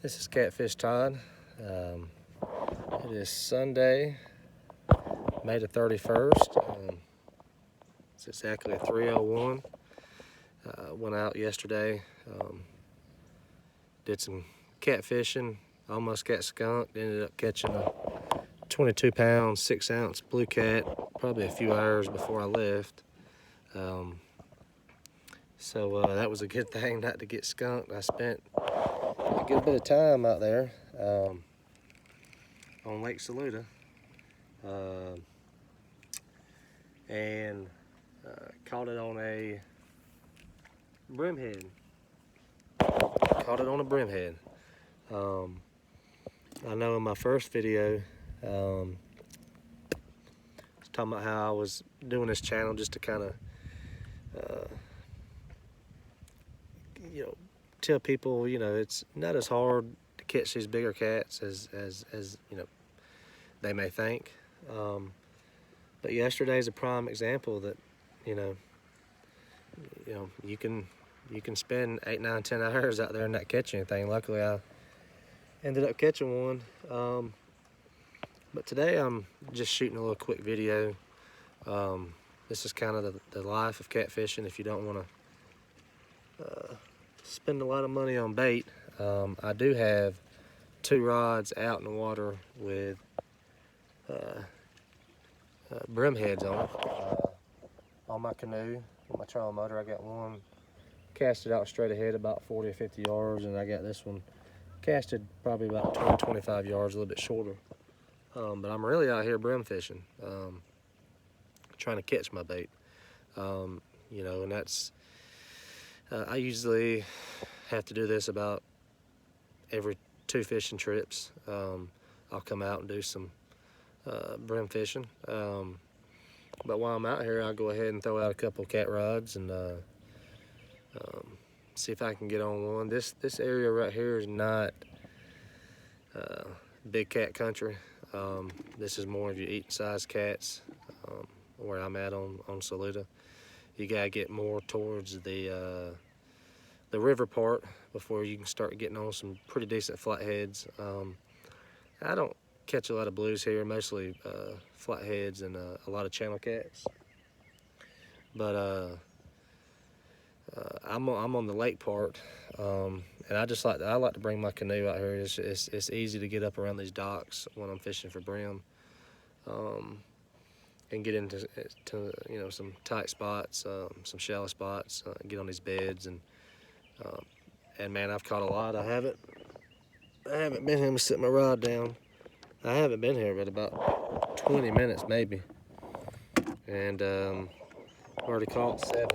This is Catfish Todd. It is Sunday, May the 31st. It's exactly 3:01. Went out yesterday, did some catfishing, almost got skunked, ended up catching a 22-pound, 6-ounce blue cat, probably a few hours before I left. So that was a good thing not to get skunked. I spent a good bit of time out there on Lake Saluda, and caught it on a brimhead. I know in my first video, I was talking about how I was doing this channel just to kind of, tell people, it's not as hard to catch these bigger cats as they may think. But yesterday's a prime example that, you can spend 8, 9, 10 hours out there and not catch anything. Luckily, I ended up catching one. But today I'm just shooting a little quick video. This is kind of the life of catfishing. If you don't want to spend a lot of money on bait, I do have 2 rods out in the water with brim heads on it. On my canoe with my trolling motor, I got one casted out straight ahead about 40 or 50 yards, and I got this one casted probably about 20, 25 yards, a little bit shorter. But I'm really out here brim fishing, trying to catch my bait. And that's, I usually have to do this about every 2 fishing trips. I'll come out and do some brim fishing. But while I'm out here, I'll go ahead and throw out a couple cat rods and see if I can get on one. This area right here is not big cat country. This is more of your eating size cats, where I'm at on Saluda. You gotta get more towards the river part before you can start getting on some pretty decent flatheads. I don't catch a lot of blues here, mostly flatheads and a lot of channel cats. But I'm on the lake part, and I like to bring my canoe out here. It's easy to get up around these docks when I'm fishing for brim, and get into some tight spots, some shallow spots, get on these beds, and man, I've caught a lot. I haven't been here to set my rod down. I haven't been here but about 20 minutes maybe, and already caught 7.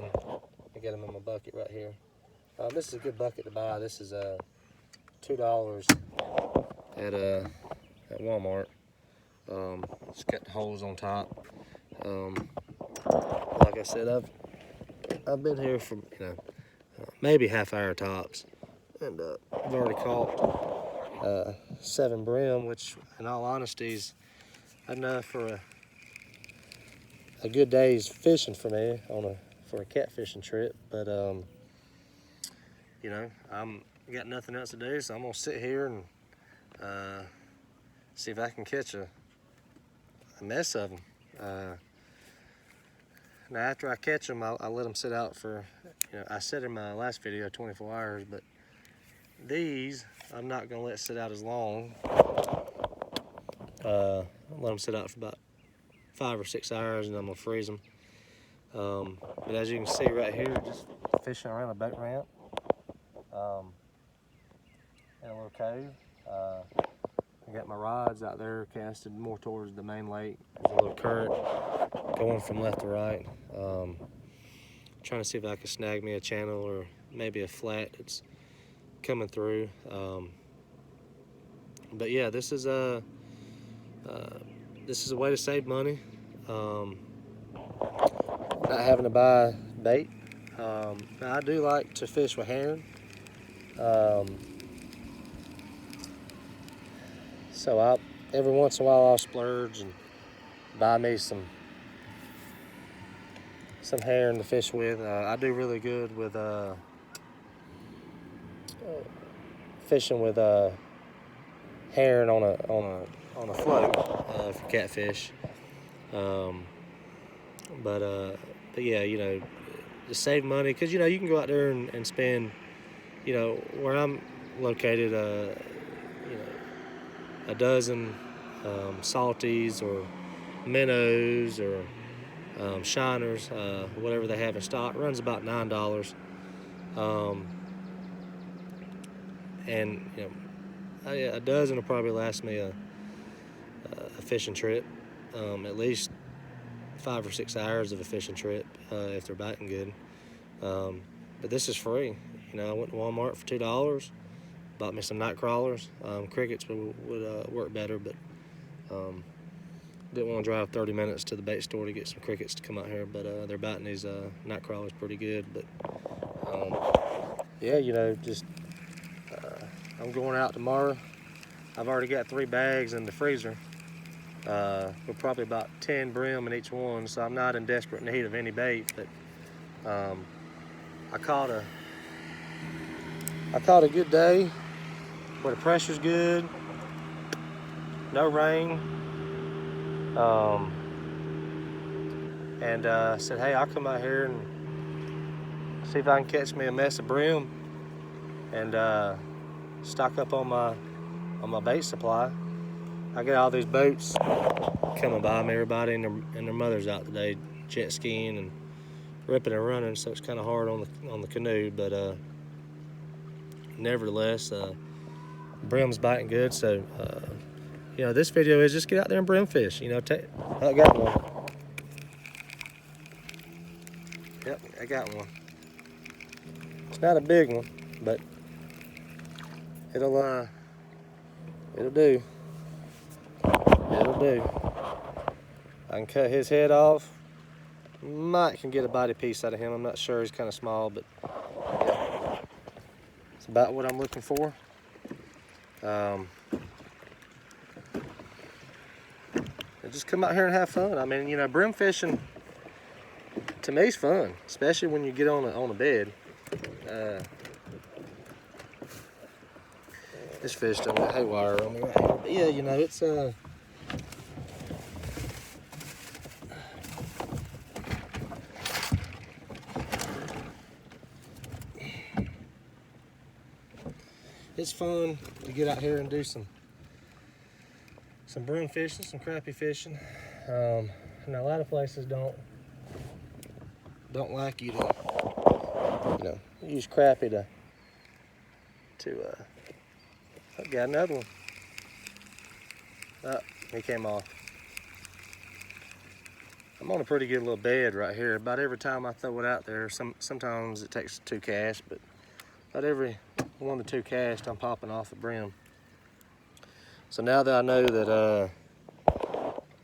I got them in my bucket right here. This is a good bucket to buy. This is $2 at Walmart. It's got the holes on top. Like I said, I've been here for maybe half hour tops, and I've already caught 7 brim, which in all honesty is enough for a good day's fishing for me for a catfishing trip. But I'm got nothing else to do, so I'm gonna sit here and see if I can catch a mess of them. Now after I catch them, I let them sit out for, I said in my last video 24 hours, but these I'm not gonna let sit out as long. I'll let them sit out for about 5 or 6 hours, and I'm gonna freeze them. But as you can see right here, just fishing around a boat ramp, in a little cove. I got my rods out there casted more towards the main lake. There's a little current going from left to right. Trying to see if I can snag me a channel or maybe a flat that's coming through. But yeah, this is a way to save money. Not having to buy bait. Now I do like to fish with herring. So every once in a while I'll splurge and buy me some herring to fish with. I do really good with fishing with herring on a float for catfish. But yeah, you know, to save money, because you know you can go out there and spend, you know, where I'm located, you know, a dozen salties or minnows or shiners, whatever they have in stock, runs about $9. And you know, a dozen will probably last me a fishing trip, at least 5 or 6 hours of a fishing trip if they're biting good. But this is free. You know, I went to Walmart for $2, bought me some night crawlers. Crickets would work better, but didn't want to drive 30 minutes to the bait store to get some crickets to come out here. But they're biting these night crawlers pretty good. But yeah, you know, just I'm going out tomorrow. I've already got 3 bags in the freezer. With probably about 10 brim in each one, so I'm not in desperate need of any bait. But I caught a good day where the pressure's good, no rain, and said, hey, I'll come out here and see if I can catch me a mess of brim and stock up on my bait supply. I got all these boats coming by me. Everybody and their mothers out today jet skiing and ripping and running, so it's kind of hard on the canoe. But nevertheless, brim's biting good. So you know, this video is just get out there and brim fish. You know, I got one. Yep, I got one. It's not a big one, but it'll do. It'll do. I can cut his head off. Might can get a body piece out of him. I'm not sure. He's kind of small, but yeah, it's about what I'm looking for. Just come out here and have fun. I mean, you know, brim fishing to me is fun, especially when you get on a bed. This fish don't got haywire on me right here, but yeah, you know, it's it's fun to get out here and do some brim fishing, some crappie fishing. And a lot of places don't like you to, you know, use crappie to I got another one. Oh, he came off. I'm on a pretty good little bed right here. About every time I throw it out there, sometimes it takes 2 casts, but about every 1 to 2 casts, I'm popping off the brim. So now that I know that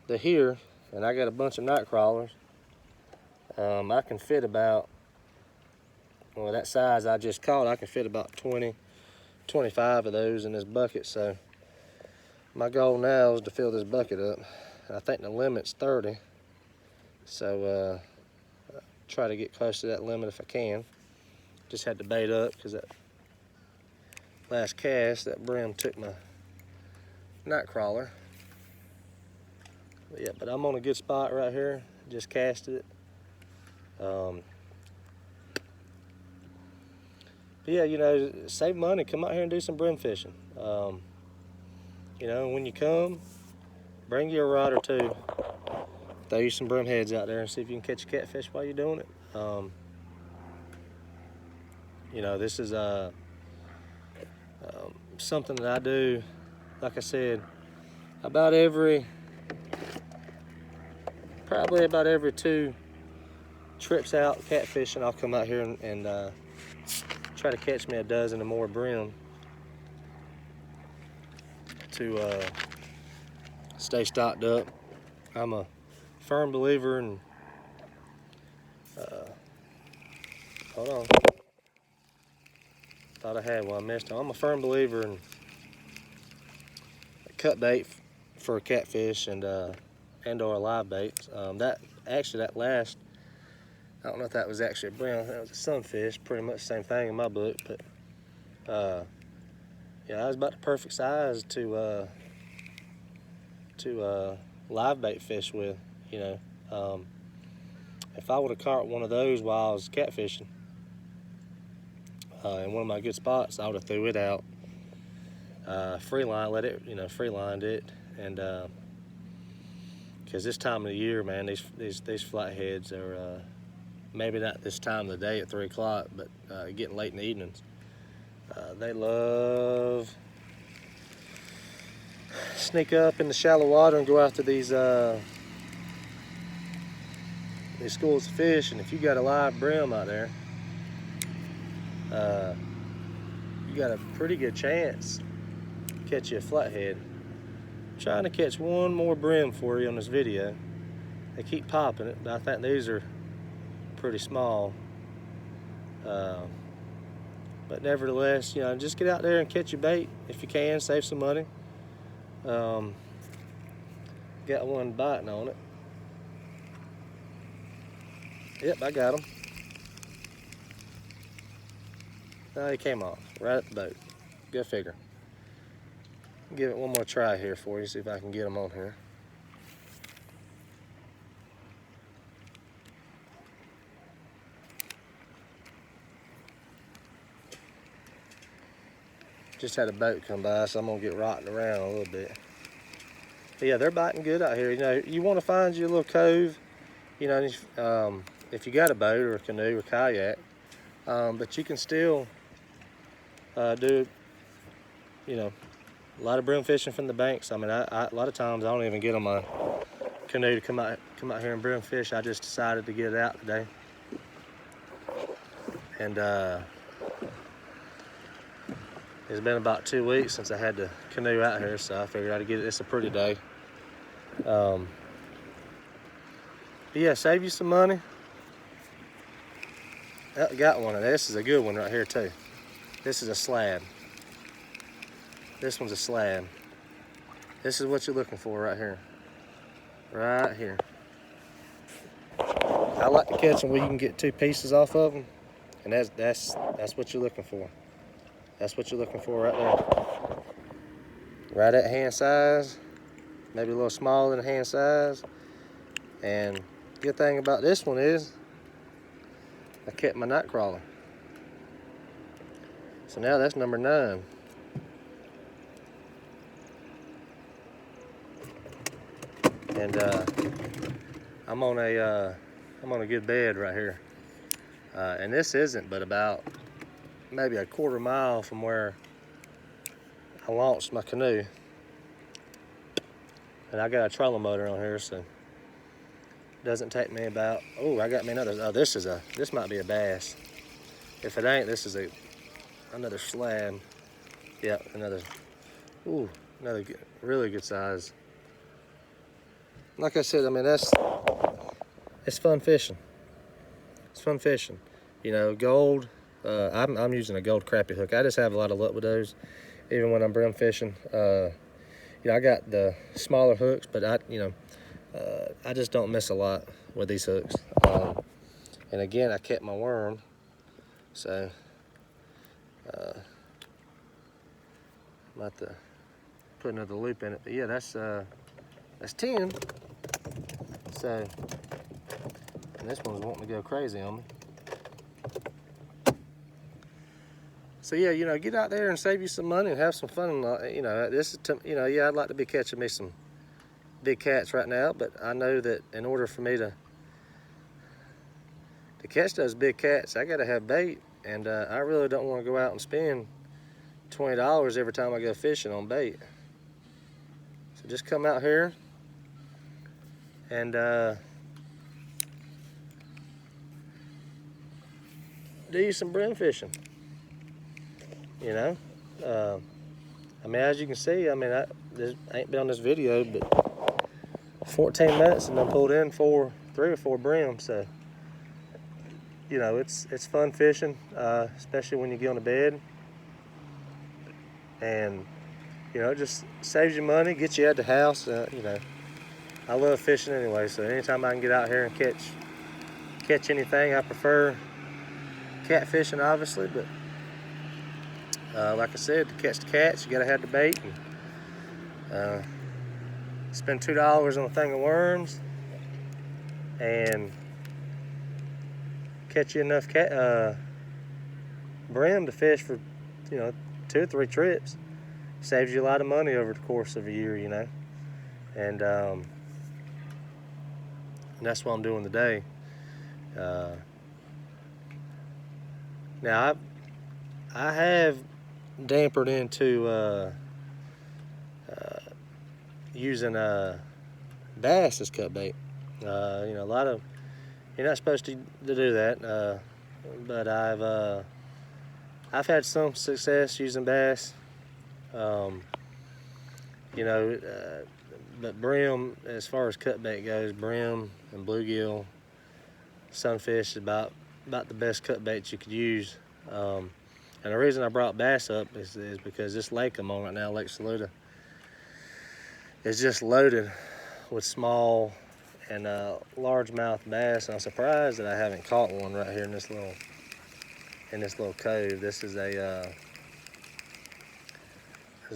they're here, and I got a bunch of night crawlers, I can fit about, well, that size I just caught, I can fit about 20, 25 of those in this bucket. So my goal now is to fill this bucket up. I think the limit's 30. So try to get close to that limit if I can. Just had to bait up because that last cast, that brim took my night crawler. But yeah, but I'm on a good spot right here. Just casted it. But yeah, you know, save money. Come out here and do some brim fishing. You know, when you come, bring you a rod or 2. Throw you some brim heads out there and see if you can catch a catfish while you're doing it. You know, this is something that I do, like I said, probably about every 2 trips out catfishing, I'll come out here and try to catch me a dozen or more brim to stay stocked up. I'm a firm believer in, hold on, thought I had one, I missed it. I'm a firm believer in cut bait for a catfish and or a live bait. That last, I don't know if that was actually a brim, that was a sunfish, pretty much the same thing in my book, but Yeah, that was about the perfect size to live bait fish with, you know. If I would have caught one of those while I was catfishing in one of my good spots, I would have threw it out, free line, let it, you know, free lined it, and because this time of the year, man, these flatheads are maybe not this time of the day at 3 o'clock, but getting late in the evenings. They love sneak up in the shallow water and go after these schools of fish. And if you got a live brim out there, you got a pretty good chance to catch you a flathead. I'm trying to catch one more brim for you on this video. They keep popping it, but I think these are pretty small. But nevertheless, you know, just get out there and catch your bait if you can, save some money. Got one biting on it. Yep, I got him. No, he came off right at the boat. Go figure. Give it one more try here for you, see if I can get him on here. Just had a boat come by, so I'm gonna get rocking around a little bit. But yeah, they're biting good out here. You know, you want to find you a little cove, you know, if you got a boat or a canoe or kayak, but you can still do, you know, a lot of brim fishing from the banks. I mean, a lot of times I don't even get on my canoe to come out here and brim fish. I just decided to get it out today, and it's been about 2 weeks since I had the canoe out here, so I figured I'd get it. It's a pretty day. But yeah, save you some money. I got one of this. This is a good one right here too. This is a slab. This one's a slab. This is what you're looking for right here. Right here. I like to catch them where you can get 2 pieces off of them, and that's what you're looking for. That's what you're looking for right there. Right at hand size, maybe a little smaller than hand size. And good thing about this one is I kept my night crawler. So now that's number 9. And I'm on a good bed right here. And this isn't but about maybe a quarter mile from where I launched my canoe. And I got a trolling motor on here, so it doesn't take me about, oh, I got me another, oh, this might be a bass. If it ain't, this is another slab. Yep, another good, really good size. Like I said, I mean, it's fun fishing. It's fun fishing. You know, gold, I'm using a gold crappie hook. I just have a lot of luck with those, even when I'm brim fishing. You know, I got the smaller hooks, but I just don't miss a lot with these hooks. And again, I kept my worm, so I'm about to put another loop in it. But yeah, that's 10. So, and this one's wanting to go crazy on me. So yeah, you know, get out there and save you some money and have some fun. You know, yeah, I'd like to be catching me some big cats right now, but I know that in order for me to catch those big cats, I gotta have bait, and I really don't want to go out and spend $20 every time I go fishing on bait. So just come out here and do you some brim fishing. You know, I mean, as you can see, I mean, I ain't been on this video, but 14 minutes and I pulled in 3 or 4 brim. So, you know, it's fun fishing, especially when you get on the bed. And, you know, it just saves you money, gets you out the house. You know, I love fishing anyway, so anytime I can get out here and catch anything, I prefer catfishing, obviously, but Like I said, to catch the cats, you gotta have the bait. And, spend $2 on a thing of worms and catch you enough brim to fish for, 2 or 3 trips. Saves you a lot of money over the course of a year, and that's what I'm doing today. Now I have dampered into using bass as cut bait. A lot of, you're not supposed to do that, but I've had some success using bass. But brim, as far as cut bait goes, brim and bluegill, sunfish is about the best cut bait you could use. And the reason I brought bass up is because this lake I'm on right now, Lake Saluda, is just loaded with small and largemouth bass. And I'm surprised that I haven't caught one right here in this little cove. This is there's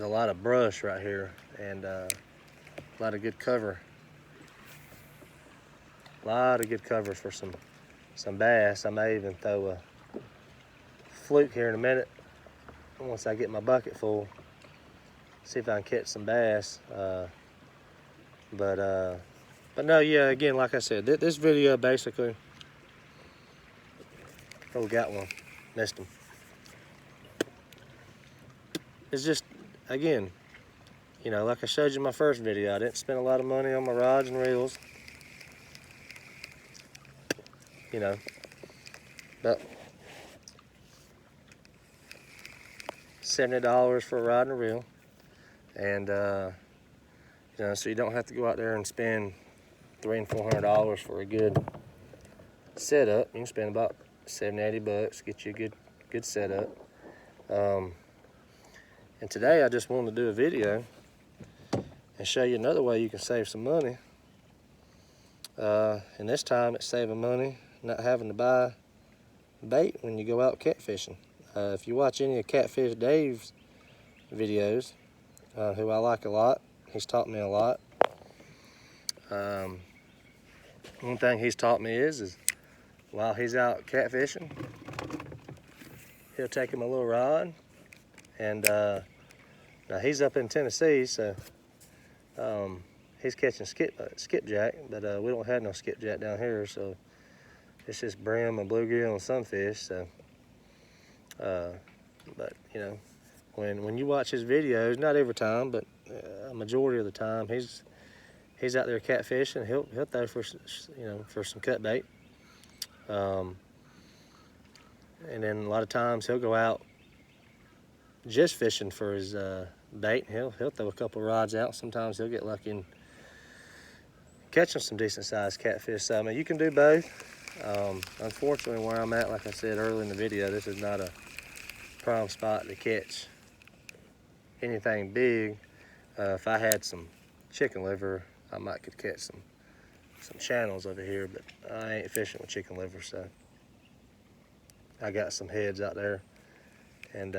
a lot of brush right here and a lot of good cover. A lot of good cover for some bass. I may even throw a fluke here in a minute once I get my bucket full. See if I can catch some bass. But no, yeah. Again, like I said, this video basically. Oh, we got one. Missed him. It's just, again, like I showed you in my first video, I didn't spend a lot of money on my rods and reels. But $70 for a rod and a reel, and so you don't have to go out there and spend $300 and $400 for a good setup. You can spend about $70-$80, get you a good setup. And today I just wanted to do a video and show you another way you can save some money. And this time it's saving money, not having to buy bait when you go out catfishing. If you watch any of Catfish Dave's videos, who I like a lot, he's taught me a lot. One thing he's taught me is while he's out catfishing, he'll take him a little rod, and now he's up in Tennessee, so he's catching skipjack, but we don't have no skipjack down here, so it's just brim and bluegill and sunfish. So, but when you watch his videos, not every time, but a majority of the time, he's out there catfishing. He'll throw for some cut bait, and then a lot of times he'll go out just fishing for his bait. He'll throw a couple rods out. Sometimes he'll get lucky and catching some decent sized catfish. So I mean, you can do both. Unfortunately, where I'm at, like I said earlier in the video, this is not a prime spot to catch anything big. If I had some chicken liver, I might could catch some channels over here, but I ain't fishing with chicken liver, so I got some heads out there, and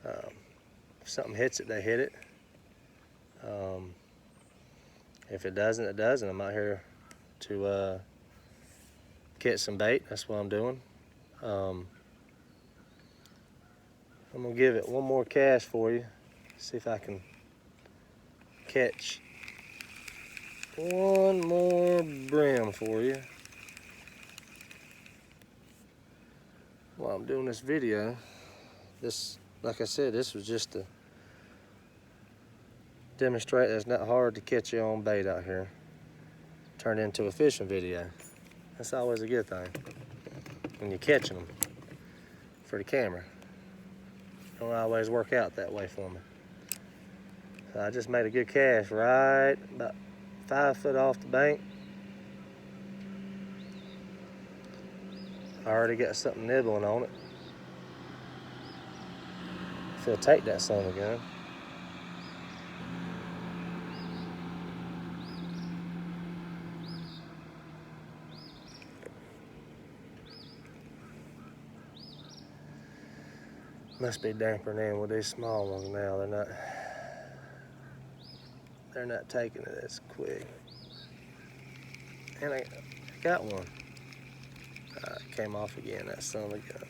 if something hits it, they hit it. If it doesn't, it doesn't. I'm out here to catch some bait. That's what I'm doing. I'm gonna give it one more cast for you. See if I can catch one more brim for you while I'm doing this video. This, like I said, this was just to demonstrate that it's not hard to catch your own bait out here. Turn it into a fishing video. That's always a good thing when you're catching them for the camera. Don't always work out that way for me. So I just made a good cast right about 5 foot off the bank. I already got something nibbling on it. If he'll take that son of a gun. Must be dampering in with these small ones now. They're not taking it as quick. And I got one. It came off again, that son of a gun.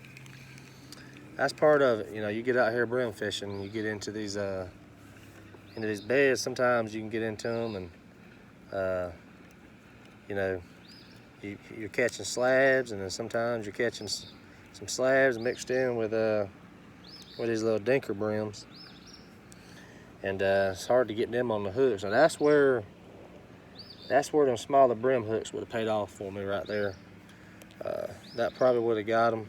That's part of it. You know, you get out here brim fishing, you get into these beds. Sometimes you can get into them, and you know, you're catching slabs, and then sometimes you're catching some slabs mixed in with these little dinker brims, and it's hard to get them on the hooks. And that's where them smaller brim hooks would have paid off for me right there. That probably would have got them.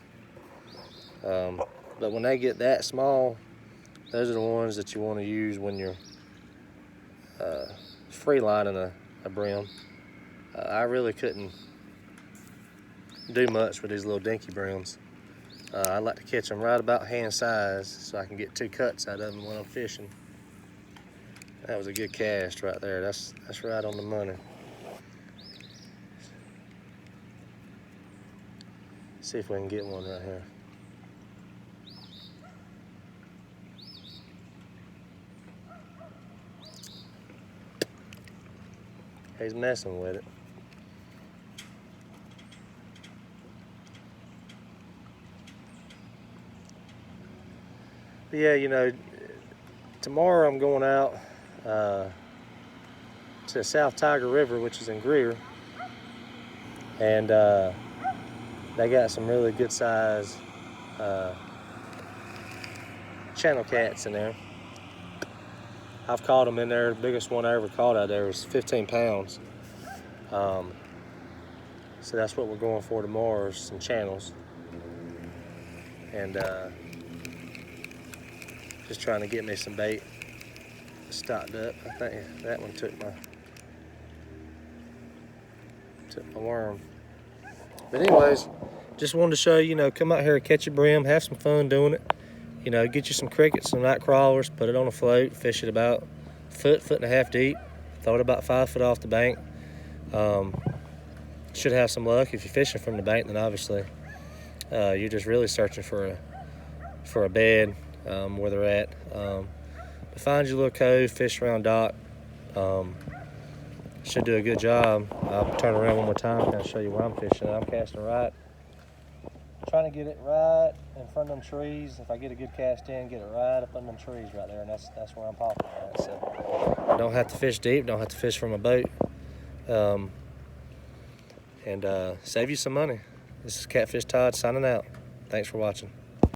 But when they get that small, those are the ones that you want to use when you're free lining a brim. I really couldn't do much with these little dinky brims. I like to catch them right about hand size so I can get 2 cuts out of them when I'm fishing. That was a good cast right there. That's right on the money. See if we can get one right here. He's messing with it. But yeah, you know, tomorrow I'm going out to South Tiger River, which is in Greer, and they got some really good size channel cats in there. I've caught them in there. The biggest one I ever caught out there was 15 pounds. So that's what we're going for tomorrow, is some channels. And just trying to get me some bait stocked up. I think that one took my worm. But anyways, just wanted to show you, come out here, catch a brim, have some fun doing it. You know, get you some crickets, some night crawlers, put it on a float, fish it about foot and a half deep, throw it about 5 foot off the bank. Should have some luck. If you're fishing from the bank, then obviously you're just really searching for a bed where they're at. But find your little cove, fish around dock. Should do a good job. I'll turn around one more time and kind of show you where I'm fishing. I'm casting right, trying to get it right in front of them trees. If I get a good cast in, get it right up on them trees right there, and that's where I'm popping at. So I don't have to fish deep, don't have to fish from a boat, and save you some money. This is Catfish Todd signing out. Thanks for watching.